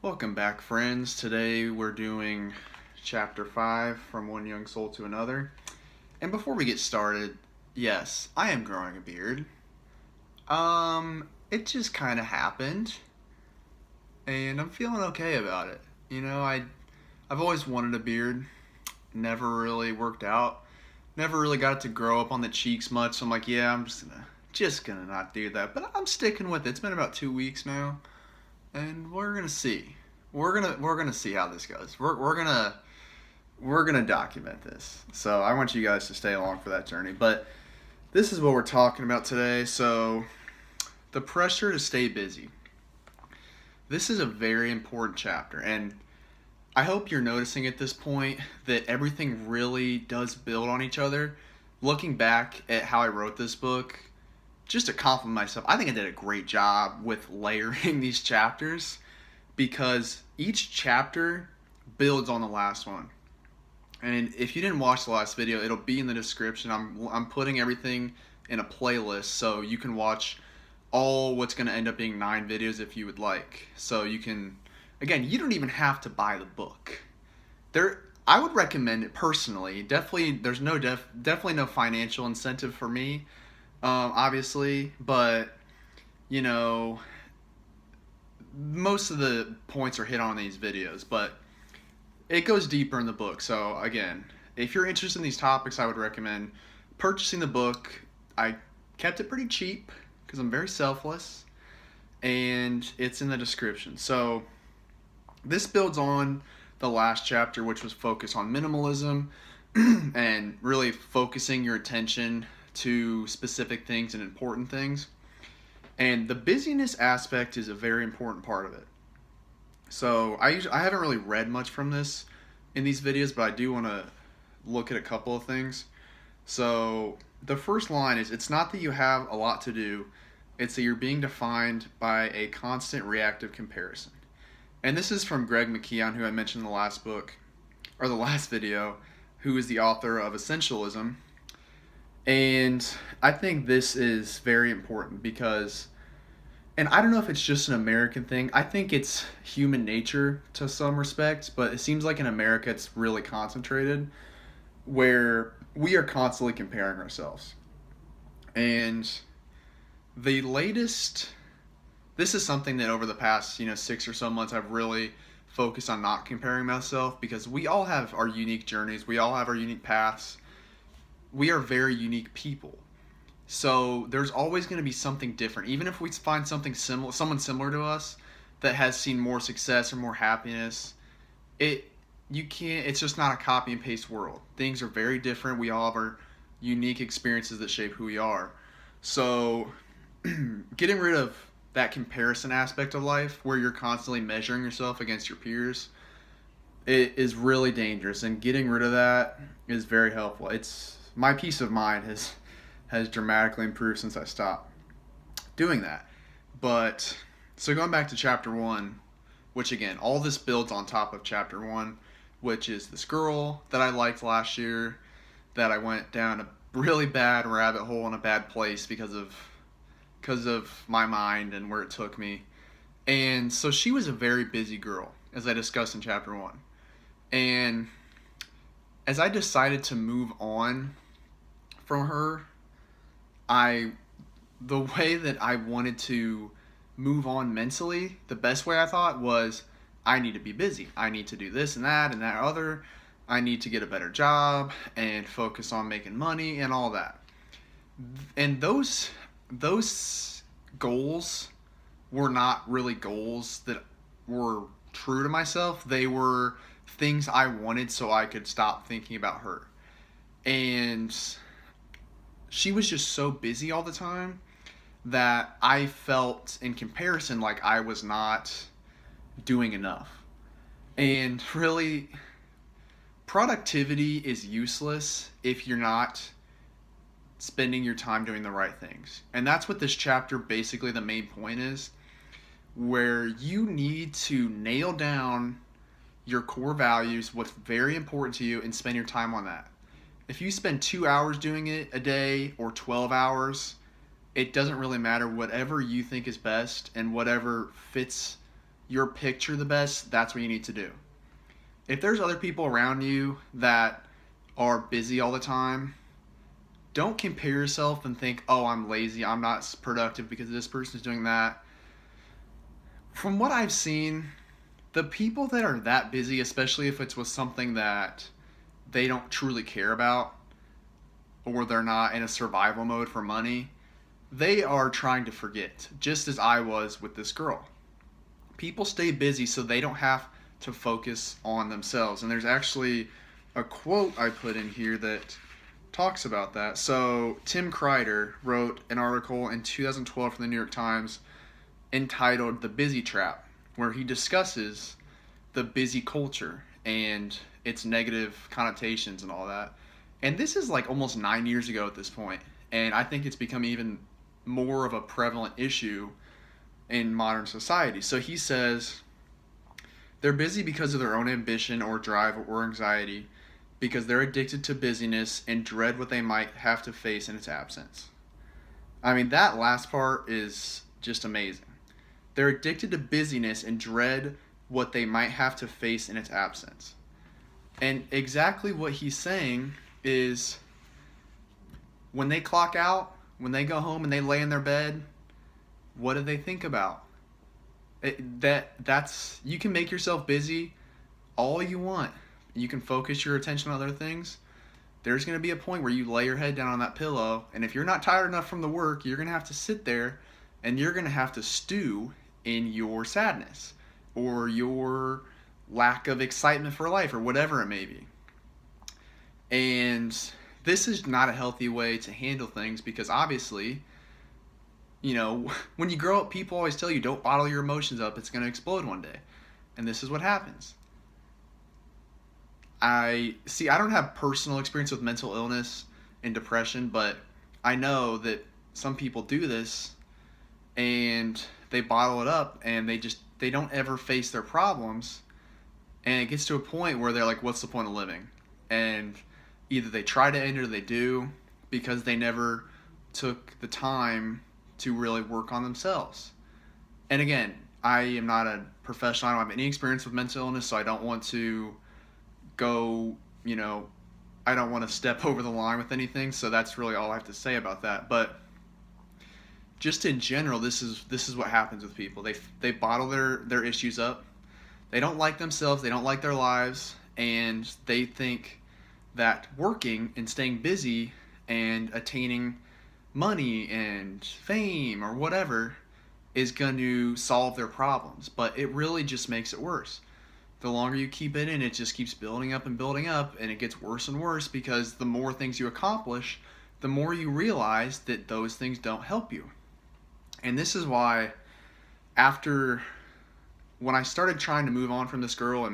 Welcome back, friends. Today we're doing chapter 5 from One Young Soul to Another. And before we get started, yes, I am growing a beard. It just kind of happened, and I'm feeling okay about it. I've always wanted a beard, never really worked out. Never really got it to grow up on the cheeks much, so I'm like, yeah, I'm just gonna not do that. But I'm sticking with it. It's been about 2 weeks now, and we're gonna see. We're gonna see how this goes. We're gonna document this. So I want you guys to stay along for that journey. But this is what we're talking about today. So the pressure to stay busy. This is a very important chapter, and I hope you're noticing at this point that everything really does build on each other. Looking back at how I wrote this book, just to compliment myself, I think I did a great job with layering these chapters because each chapter builds on the last one. And if you didn't watch the last video, it'll be in the description. I'm putting everything in a playlist so you can watch all what's going to end up being 9 videos if you would like. So you can, again, you don't even have to buy the book. I would recommend it personally. Definitely, there's definitely no financial incentive for me, obviously, but you know, most of the points are hit on these videos, but it goes deeper in the book. So again, if you're interested in these topics, I would recommend purchasing the book. I kept it pretty cheap because I'm very selfless, and it's in the description. So this builds on the last chapter, which was focused on minimalism and really focusing your attention to specific things and important things. And the busyness aspect is a very important part of it. So I haven't really read much from this in these videos, but I do want to look at a couple of things. So the first line is, it's not that you have a lot to do, it's that you're being defined by a constant reactive comparison. And this is from Greg McKeown, who I mentioned in the last book, or the last video, who is the author of Essentialism. And I think this is very important because, and I don't know if it's just an American thing, I think it's human nature to some respects, but it seems like in America it's really concentrated, where we are constantly comparing ourselves. And the latest, this is something that over the past 6 or so months I've really focused on not comparing myself, because we all have our unique journeys, we all have our unique paths, we are very unique people. So there's always going to be something different. Even if we find something similar, someone similar to us that has seen more success or more happiness, it's just not a copy and paste world. Things are very different. We all have our unique experiences that shape who we are. So getting rid of that comparison aspect of life where you're constantly measuring yourself against your peers, it is really dangerous, and getting rid of that is very helpful. It's my peace of mind has dramatically improved since I stopped doing that. But so going back to chapter 1, which again, all this builds on top of chapter 1, which is this girl that I liked last year, that I went down a really bad rabbit hole in a bad place because of my mind and where it took me. And so she was a very busy girl, as I discussed in chapter 1. And as I decided to move on from her, the way that I wanted to move on mentally, the best way I thought was, I need to be busy. I need to do this and that other. I need to get a better job and focus on making money and all that. And those goals were not really goals that were true to myself. They were things I wanted so I could stop thinking about her. And she was just so busy all the time that I felt in comparison like I was not doing enough. And really, productivity is useless if you're not spending your time doing the right things. And that's what this chapter, basically the main point is, where you need to nail down your core values, what's very important to you, and spend your time on that. If you spend 2 hours doing it a day or 12 hours, it doesn't really matter. Whatever you think is best and whatever fits your picture the best, that's what you need to do. If there's other people around you that are busy all the time, don't compare yourself and think, oh, I'm lazy, I'm not productive because this person's doing that. From what I've seen, the people that are that busy, especially if it's with something that they don't truly care about, or they're not in a survival mode for money, they are trying to forget, just as I was with this girl. People stay busy so they don't have to focus on themselves. And there's actually a quote I put in here that talks about that. So Tim Kreider wrote an article in 2012 from the New York Times entitled The Busy Trap, where he discusses the busy culture and its negative connotations and all that. And this is like almost 9 years ago at this point, and I think it's become even more of a prevalent issue in modern society. So he says they're busy because of their own ambition or drive or anxiety, because they're addicted to busyness and dread what they might have to face in its absence. I mean, that last part is just amazing. They're addicted to busyness and dread what they might have to face in its absence. And exactly what he's saying is when they clock out, when they go home and they lay in their bed, what do they think about? That's you can make yourself busy all you want. You can focus your attention on other things. There's going to be a point where you lay your head down on that pillow, and if you're not tired enough from the work, you're going to have to sit there and you're going to have to stew in your sadness or your lack of excitement for life or whatever it may be. And this is not a healthy way to handle things because obviously, you know, when you grow up, people always tell you don't bottle your emotions up, it's going to explode one day. And this is what happens. I don't have personal experience with mental illness and depression, but I know that some people do this and they bottle it up and they don't ever face their problems, and it gets to a point where they're like, what's the point of living? And either they try to end it or they do because they never took the time to really work on themselves. And again, I am not a professional. I don't have any experience with mental illness, so I don't want to go, I don't want to step over the line with anything. So that's really all I have to say about that. But just in general, this is what happens with people. They bottle their issues up. They don't like themselves. They don't like their lives, and they think that working and staying busy and attaining money and fame or whatever is going to solve their problems. But it really just makes it worse. The longer you keep it in, it just keeps building up, and it gets worse and worse because the more things you accomplish, the more you realize that those things don't help you. And this is why when I started trying to move on from this girl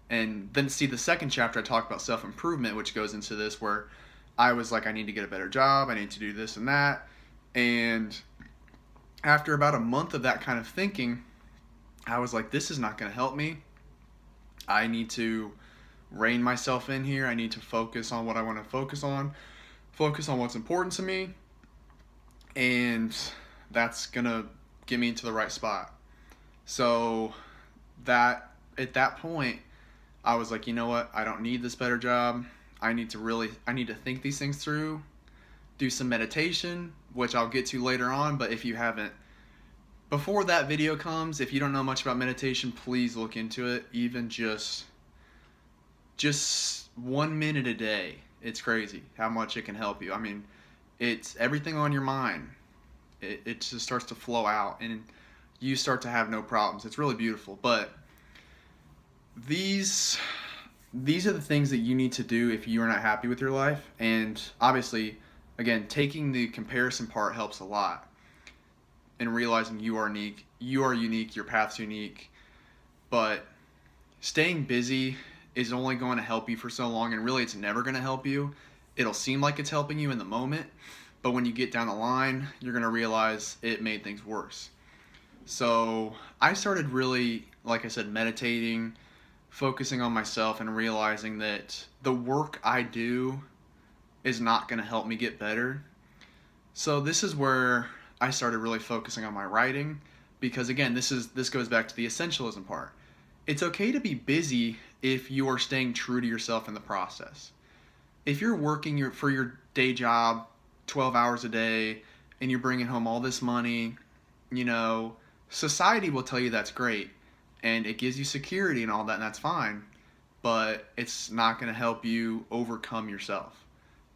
and then see the second chapter, I talk about self-improvement, which goes into this, where I was like, I need to get a better job, I need to do this and that. And after about a month of that kind of thinking, I was like, this is not going to help me. I need to rein myself in here. I need to focus on what I want to focus on what's important to me, and that's going to get me into the right spot. So that at that point, I was like, you know what? I don't need this better job. I need to think these things through, do some meditation, which I'll get to later on. But if you haven't, before that video comes, if you don't know much about meditation, please look into it. Even just 1 minute a day. It's crazy how much it can help you. I mean, it's everything on your mind. It just starts to flow out and you start to have no problems. It's really beautiful. But these are the things that you need to do if you are not happy with your life. And obviously, again, taking the comparison part helps a lot. And realizing you are unique, your path's unique. But staying busy is only going to help you for so long, and really it's never going to help you. It'll seem like it's helping you in the moment, but when you get down the line, you're going to realize it made things worse. So I started really, like I said, meditating, focusing on myself, and realizing that the work I do is not going to help me get better. So this is where I started really focusing on my writing, because again, this goes back to the essentialism part. It's okay to be busy if you are staying true to yourself in the process. If you're working for your day job 12 hours a day and you're bringing home all this money, you know, society will tell you that's great and it gives you security and all that, and that's fine, but it's not going to help you overcome yourself.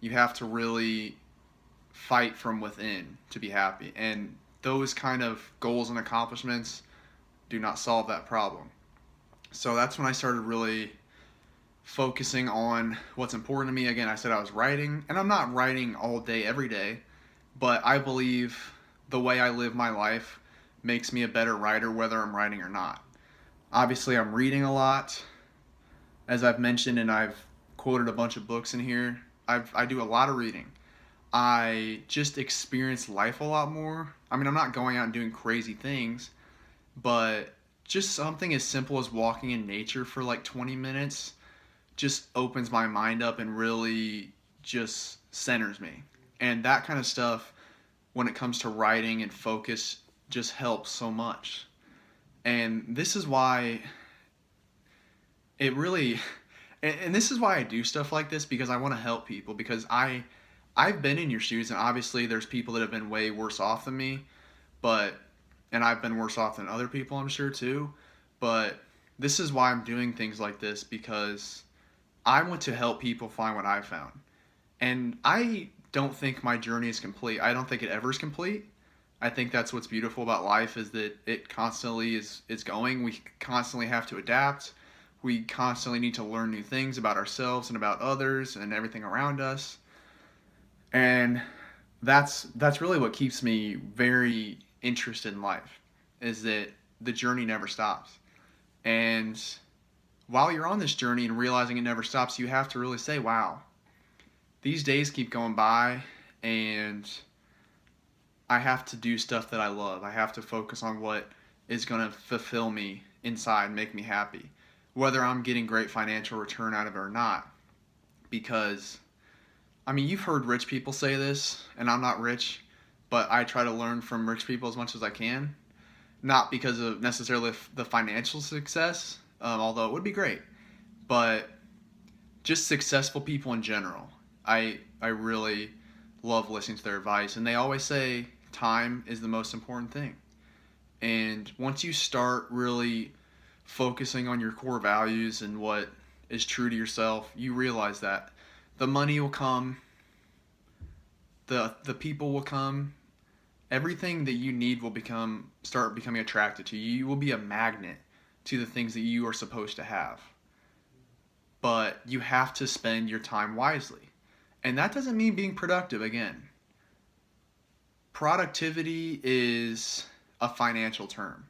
You have to really fight from within to be happy. And those kind of goals and accomplishments do not solve that problem. So that's when I started really focusing on what's important to me. Again, I said I was writing, and I'm not writing all day, every day, but I believe the way I live my life makes me a better writer whether I'm writing or not. Obviously, I'm reading a lot, as I've mentioned, and I've quoted a bunch of books in here. I do a lot of reading. I just experience life a lot more. I mean, I'm not going out and doing crazy things, but just something as simple as walking in nature for like 20 minutes just opens my mind up and really just centers me. And that kind of stuff, when it comes to writing and focus, just helps so much. And this is why it really, and this is why I do stuff like this, because I want to help people, because I've been in your shoes, and obviously there's people that have been way worse off than me, but and I've been worse off than other people, I'm sure too, but this is why I'm doing things like this, because I want to help people find what I found. And I don't think my journey is complete. I don't think it ever is complete. I think that's what's beautiful about life, is that it constantly is going. We constantly have to adapt. We constantly need to learn new things about ourselves and about others and everything around us. And that's really what keeps me very interested in life, is that the journey never stops. And while you're on this journey and realizing it never stops, you have to really say, wow, these days keep going by, and I have to do stuff that I love. I have to focus on what is going to fulfill me inside, make me happy, whether I'm getting great financial return out of it or not. Because, I mean, you've heard rich people say this, and I'm not rich, but I try to learn from rich people as much as I can. Not because of necessarily the financial success, although it would be great, but just successful people in general. I really love listening to their advice, and they always say time is the most important thing. And once you start really focusing on your core values and what is true to yourself, you realize that the money will come, the people will come, everything that you need will start becoming attracted to you. You will be a magnet to the things that you are supposed to have. But you have to spend your time wisely. And that doesn't mean being productive again. Productivity is a financial term.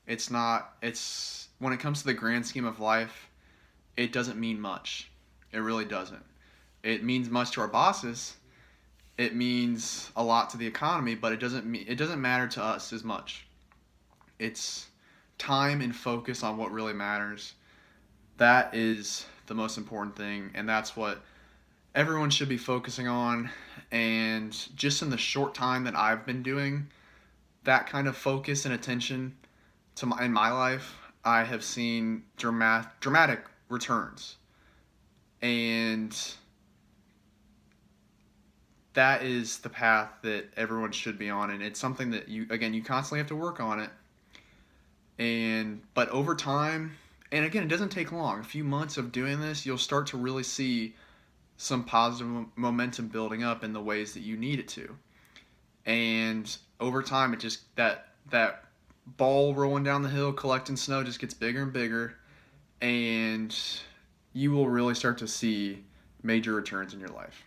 It's not, it's, when it comes to the grand scheme of life, it doesn't mean much. It really doesn't. It means much to our bosses. It means a lot to the economy, but it doesn't matter to us as much. It's time and focus on what really matters. That is the most important thing, and that's what everyone should be focusing on. And just in the short time that I've been doing that kind of focus and attention in my life, I have seen dramatic returns. And that is the path that everyone should be on, and it's something that you constantly have to work on it. But over time, and again, it doesn't take long. A few months of doing this, you'll start to really see some positive momentum building up in the ways that you need it to. And over time, it just that ball rolling down the hill collecting snow just gets bigger and bigger, and you will really start to see major returns in your life.